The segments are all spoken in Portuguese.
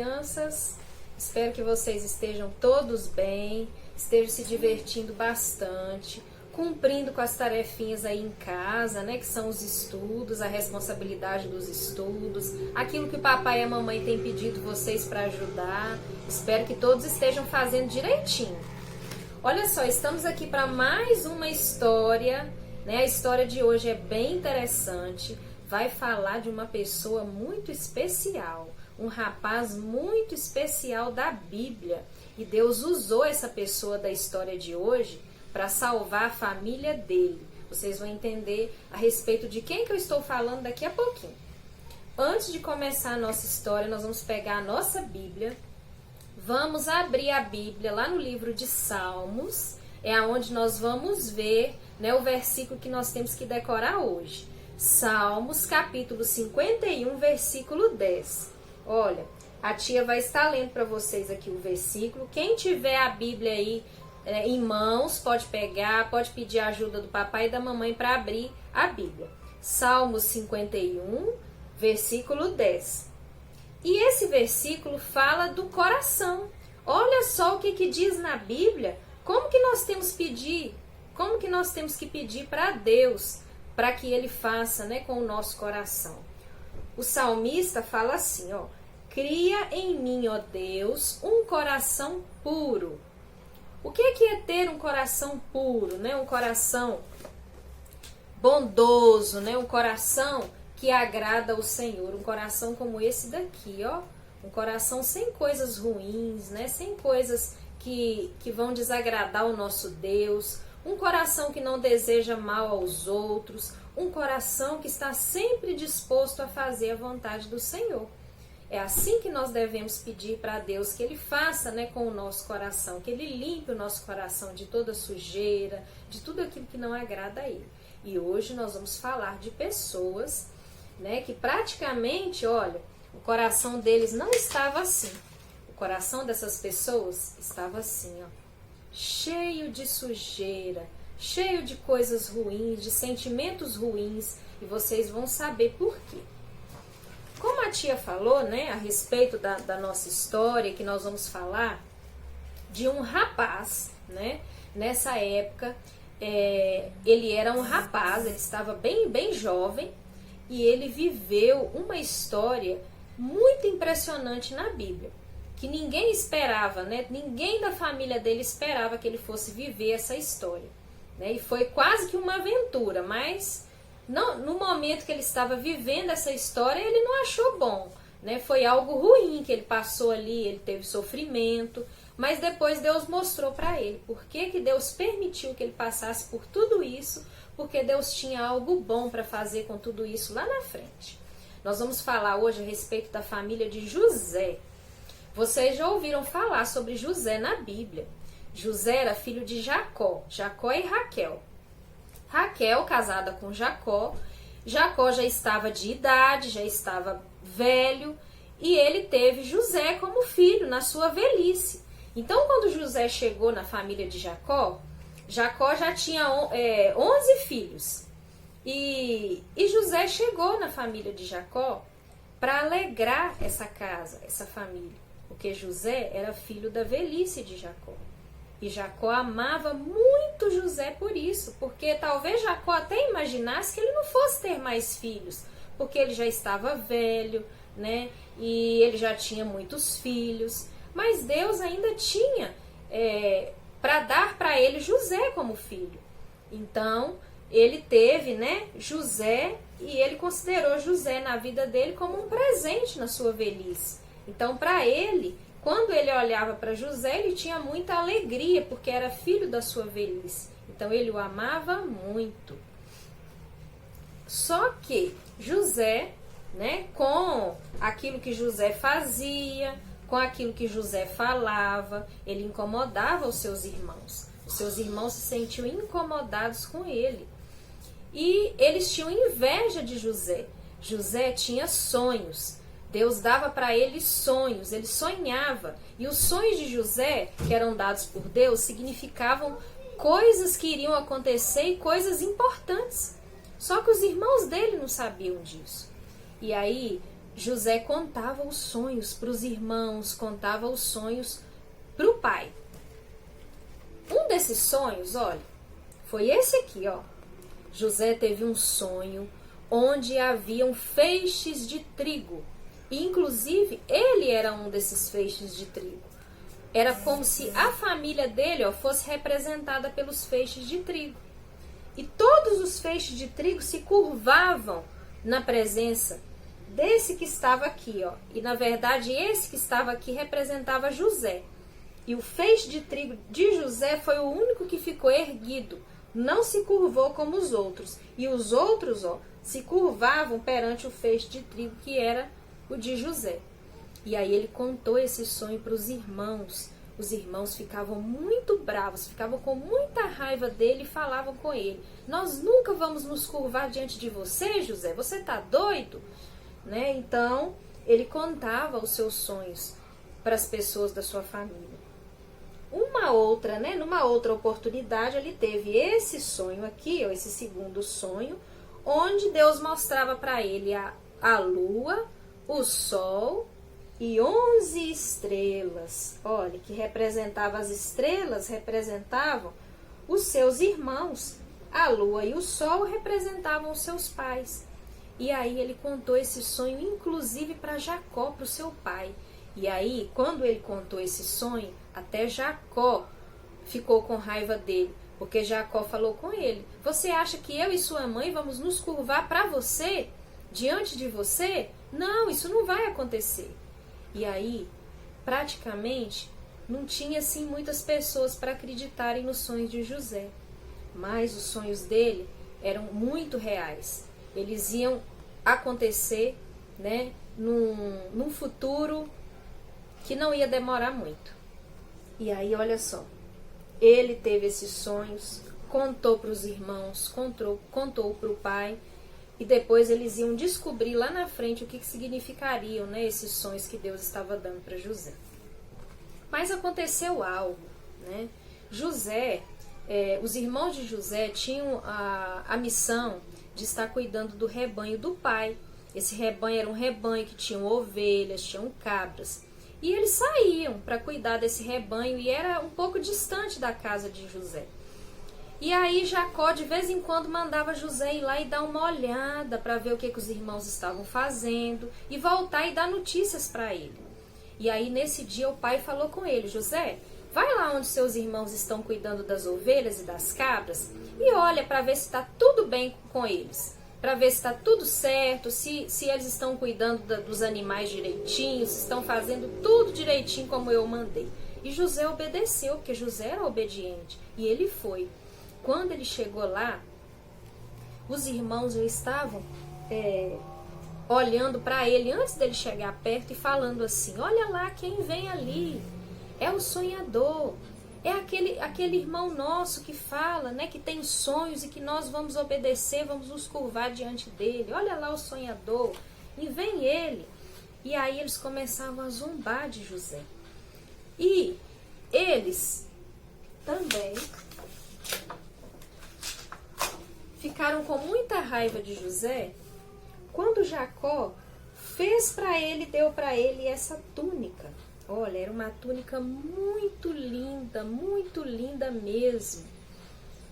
crianças? Espero que vocês estejam todos bem, estejam se divertindo bastante, cumprindo com as tarefinhas aí em casa, né, que são os estudos, a responsabilidade dos estudos, aquilo que o papai e a mamãe têm pedido vocês para ajudar. Espero que todos estejam fazendo direitinho. Olha só, estamos aqui para mais uma história, né? A história de hoje é bem interessante, vai falar de uma pessoa muito especial, um rapaz muito especial da Bíblia, e Deus usou essa pessoa da história de hoje para salvar a família dele. Vocês vão entender a respeito de quem que eu estou falando daqui a pouquinho. Antes de começar a nossa história, nós vamos pegar a nossa Bíblia, vamos abrir a Bíblia lá no livro de Salmos, é onde nós vamos ver, né, o versículo que nós temos que decorar hoje. Salmos, capítulo 51, versículo 10. Olha, a tia vai estar lendo para vocês aqui o versículo. Quem tiver a Bíblia aí em mãos, pode pegar, pode pedir a ajuda do papai e da mamãe para abrir a Bíblia. Salmos 51, versículo 10. E esse versículo fala do coração. Olha só o que diz na Bíblia. Como que nós temos que pedir para Deus, para que Ele faça, né, com o nosso coração. O salmista fala assim, ó: cria em mim, ó Deus, um coração puro. O que é ter um coração puro, né? Um coração bondoso, né? Um coração que agrada ao Senhor, um coração como esse daqui, ó, um coração sem coisas ruins, né? Sem coisas que vão desagradar o nosso Deus, um coração que não deseja mal aos outros, um coração que está sempre disposto a fazer a vontade do Senhor. É assim que nós devemos pedir para Deus que Ele faça, né, com o nosso coração, que Ele limpe o nosso coração de toda sujeira, de tudo aquilo que não agrada a Ele. E hoje nós vamos falar de pessoas, né, que praticamente, olha, o coração deles não estava assim. O coração dessas pessoas estava assim, ó, cheio de sujeira, cheio de coisas ruins, de sentimentos ruins, e vocês vão saber por quê. Como a tia falou, né, a respeito da nossa história, que nós vamos falar de um rapaz, né, nessa época, ele era um rapaz, ele estava bem jovem, e ele viveu uma história muito impressionante na Bíblia, que ninguém esperava, né, ninguém da família dele esperava que ele fosse viver essa história, né, e foi quase que uma aventura, mas não, no momento que ele estava vivendo essa história, ele não achou bom, né? Foi algo ruim que ele passou ali, ele teve sofrimento, mas depois Deus mostrou para ele por que Deus permitiu que ele passasse por tudo isso, porque Deus tinha algo bom para fazer com tudo isso lá na frente. Nós vamos falar hoje a respeito da família de José. Vocês já ouviram falar sobre José na Bíblia. José era filho de Jacó e Raquel. Raquel, casada com Jacó, Jacó já estava de idade, já estava velho, e ele teve José como filho na sua velhice. Então, quando José chegou na família de Jacó, Jacó já tinha 11 filhos. E José chegou na família de Jacó para alegrar essa casa, essa família, porque José era filho da velhice de Jacó. E Jacó amava muito José por isso, porque talvez Jacó até imaginasse que ele não fosse ter mais filhos, porque ele já estava velho, né? E ele já tinha muitos filhos, mas Deus ainda tinha para dar para ele José como filho. Então, ele teve, né, José, e ele considerou José na vida dele como um presente na sua velhice. Então, para ele, quando ele olhava para José, ele tinha muita alegria, porque era filho da sua velhice. Então, ele o amava muito. Só que José, né, com aquilo que José fazia, com aquilo que José falava, ele incomodava os seus irmãos. Os seus irmãos se sentiam incomodados com ele. E eles tinham inveja de José. José tinha sonhos. Deus dava para ele sonhos, ele sonhava. E os sonhos de José, que eram dados por Deus, significavam coisas que iriam acontecer e coisas importantes. Só que os irmãos dele não sabiam disso. E aí, José contava os sonhos para os irmãos, contava os sonhos para o pai. Um desses sonhos, olha, foi esse aqui, ó. José teve um sonho onde haviam feixes de trigo. E, inclusive, ele era um desses feixes de trigo. Era como se a família dele, ó, fosse representada pelos feixes de trigo. E todos os feixes de trigo se curvavam na presença desse que estava aqui, ó. E, na verdade, esse que estava aqui representava José. E o feixe de trigo de José foi o único que ficou erguido. Não se curvou como os outros. E os outros, ó, se curvavam perante o feixe de trigo que era o de José. E aí ele contou esse sonho para os irmãos. Os irmãos ficavam muito bravos, ficavam com muita raiva dele e falavam com ele: nós nunca vamos nos curvar diante de você, José, você tá doido? Né? Então, ele contava os seus sonhos para as pessoas da sua família. Numa outra oportunidade, ele teve esse sonho aqui, ó, esse segundo sonho, onde Deus mostrava para ele a lua, o sol e 11 estrelas. Olha, que representava as estrelas, representavam os seus irmãos. A lua e o sol representavam os seus pais. E aí ele contou esse sonho, inclusive para Jacó, para o seu pai. E aí, quando ele contou esse sonho, até Jacó ficou com raiva dele, porque Jacó falou com ele: você acha que eu e sua mãe vamos nos curvar para você, diante de você? Não, isso não vai acontecer. E aí, praticamente, não tinha assim muitas pessoas para acreditarem nos sonhos de José. Mas os sonhos dele eram muito reais. Eles iam acontecer, né, num futuro que não ia demorar muito. E aí, olha só, ele teve esses sonhos, contou para os irmãos, contou para o pai, e depois eles iam descobrir lá na frente o que significariam, né, esses sonhos que Deus estava dando para José. Mas aconteceu algo, né? José, os irmãos de José tinham a missão de estar cuidando do rebanho do pai. Esse rebanho era um rebanho que tinham ovelhas, tinham cabras. E eles saíam para cuidar desse rebanho e era um pouco distante da casa de José. E aí Jacó de vez em quando mandava José ir lá e dar uma olhada para ver o que os irmãos estavam fazendo e voltar e dar notícias para ele. E aí nesse dia o pai falou com ele: José, vai lá onde seus irmãos estão cuidando das ovelhas e das cabras e olha para ver se está tudo bem com eles. Para ver se está tudo certo, se eles estão cuidando dos animais direitinho, se estão fazendo tudo direitinho como eu mandei. E José obedeceu, porque José era obediente. E ele foi. Quando ele chegou lá, os irmãos já estavam olhando para ele antes dele chegar perto e falando assim: olha lá quem vem ali, é o sonhador. É aquele irmão nosso que fala, né, que tem sonhos e que nós vamos obedecer, vamos nos curvar diante dele. Olha lá o sonhador. E vem ele. E aí eles começavam a zombar de José. E eles também ficaram com muita raiva de José quando Jacó fez para ele, deu para ele essa túnica. Olha, era uma túnica muito linda mesmo.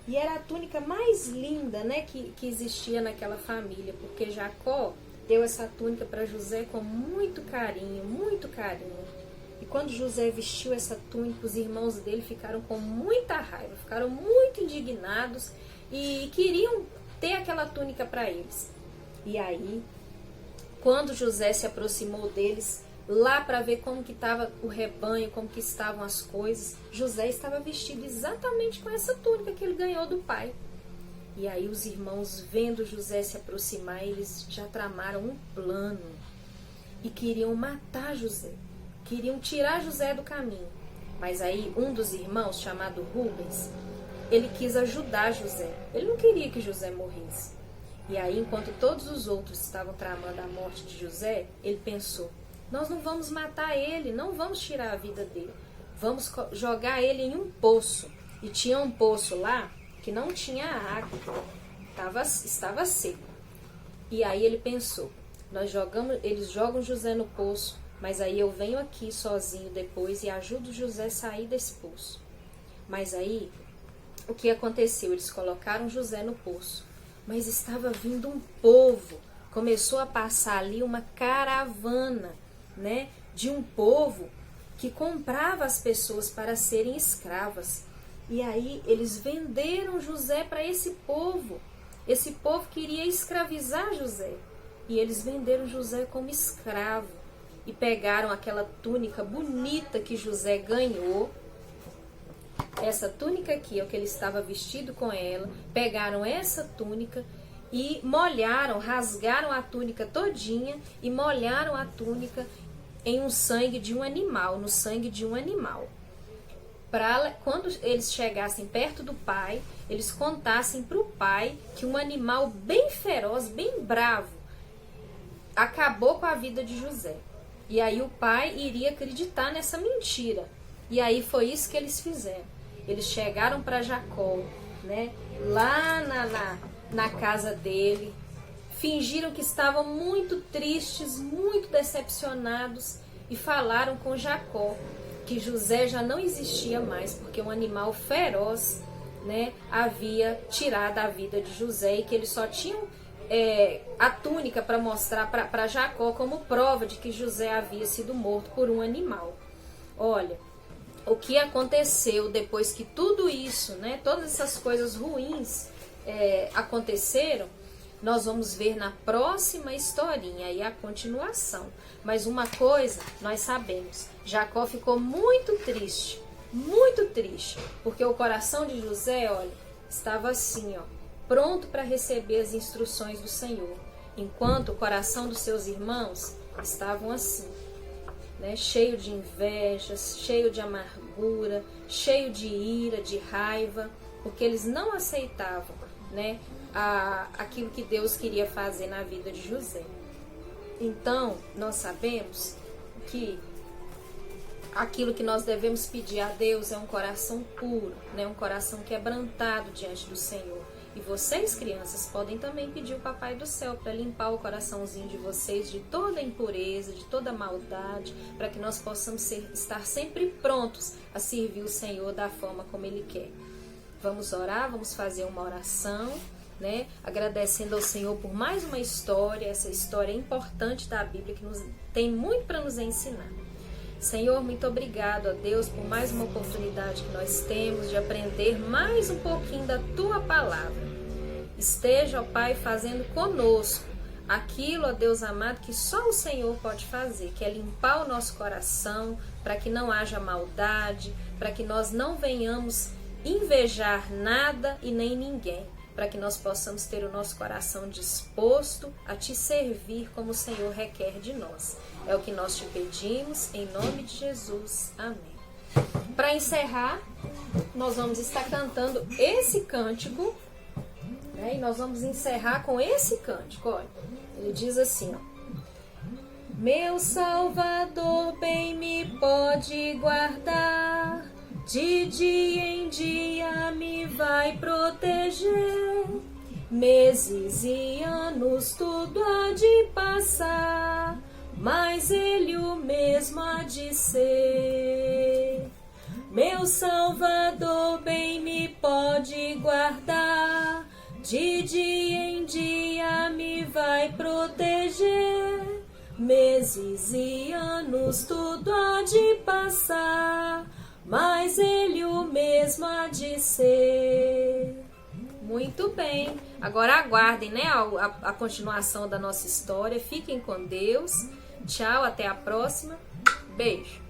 E era a túnica mais linda, né, que existia naquela família, porque Jacó deu essa túnica para José com muito carinho, muito carinho. E quando José vestiu essa túnica, os irmãos dele ficaram com muita raiva, ficaram muito indignados e queriam ter aquela túnica para eles. E aí, quando José se aproximou deles, lá para ver como que estava o rebanho, como que estavam as coisas, José estava vestido exatamente com essa túnica que ele ganhou do pai. E aí os irmãos, vendo José se aproximar, eles já tramaram um plano e queriam matar José, queriam tirar José do caminho. Mas aí um dos irmãos, chamado Rubens, ele quis ajudar José, ele não queria que José morresse. E aí, enquanto todos os outros estavam tramando a morte de José, ele pensou: nós não vamos matar ele, não vamos tirar a vida dele. Vamos jogar ele em um poço. E tinha um poço lá que não tinha água, estava seco. E aí ele pensou: Eles jogam José no poço, mas aí eu venho aqui sozinho depois e ajudo José a sair desse poço. Mas aí, o que aconteceu? Eles colocaram José no poço, mas estava vindo um povo, começou a passar ali uma caravana, né, de um povo que comprava as pessoas para serem escravas. E aí eles venderam José para esse povo queria escravizar José. E eles venderam José como escravo. E pegaram aquela túnica bonita que José ganhou. Essa túnica aqui, é o que ele estava vestido com ela. Pegaram essa túnica e molharam, rasgaram a túnica todinha e molharam a túnica em um sangue de um animal, no sangue de um animal. Para quando eles chegassem perto do pai, eles contassem para o pai que um animal bem feroz, bem bravo, acabou com a vida de José. E aí o pai iria acreditar nessa mentira. E aí foi isso que eles fizeram. Eles chegaram para Jacó, né, lá na casa dele, fingiram que estavam muito tristes, muito decepcionados e falaram com Jacó que José já não existia mais, porque um animal feroz, né, havia tirado a vida de José e que eles só tinham a túnica para mostrar para Jacó como prova de que José havia sido morto por um animal. Olha, o que aconteceu depois que tudo isso, né, todas essas coisas ruins aconteceram, nós vamos ver na próxima historinha aí a continuação. Mas uma coisa nós sabemos, Jacó ficou muito triste, porque o coração de José, olha, estava assim, ó, pronto para receber as instruções do Senhor, enquanto o coração dos seus irmãos estavam assim, né, cheio de invejas, cheio de amargura, cheio de ira, de raiva, porque eles não aceitavam, né, aquilo que Deus queria fazer na vida de José. Então, nós sabemos que aquilo que nós devemos pedir a Deus é um coração puro, né? Um coração quebrantado diante do Senhor. E vocês, crianças, podem também pedir o Papai do Céu para limpar o coraçãozinho de vocês de toda impureza, de toda maldade, para que nós possamos estar sempre prontos a servir o Senhor da forma como Ele quer. Vamos orar, vamos fazer uma oração, né? Agradecendo ao Senhor por mais uma história, essa história importante da Bíblia que tem muito para nos ensinar. Senhor, muito obrigado a Deus por mais uma oportunidade que nós temos de aprender mais um pouquinho da Tua Palavra. Esteja, ó Pai, fazendo conosco aquilo, ó Deus amado, que só o Senhor pode fazer, que é limpar o nosso coração, para que não haja maldade, para que nós não venhamos invejar nada e nem ninguém, para que nós possamos ter o nosso coração disposto a Te servir como o Senhor requer de nós. É o que nós te pedimos, em nome de Jesus. Amém. Para encerrar, nós vamos estar cantando esse cântico, né? E nós vamos encerrar com esse cântico. Olha, ele diz assim, ó: Meu Salvador bem me pode guardar, de dia em dia me vai proteger, meses e anos tudo há de passar, mas Ele o mesmo há de ser. Meu Salvador bem me pode guardar, de dia em dia me vai proteger, meses e anos tudo há de passar, mas Ele o mesmo há de ser. Muito bem. Agora aguardem, né, a continuação da nossa história. Fiquem com Deus. Tchau, até a próxima. Beijo.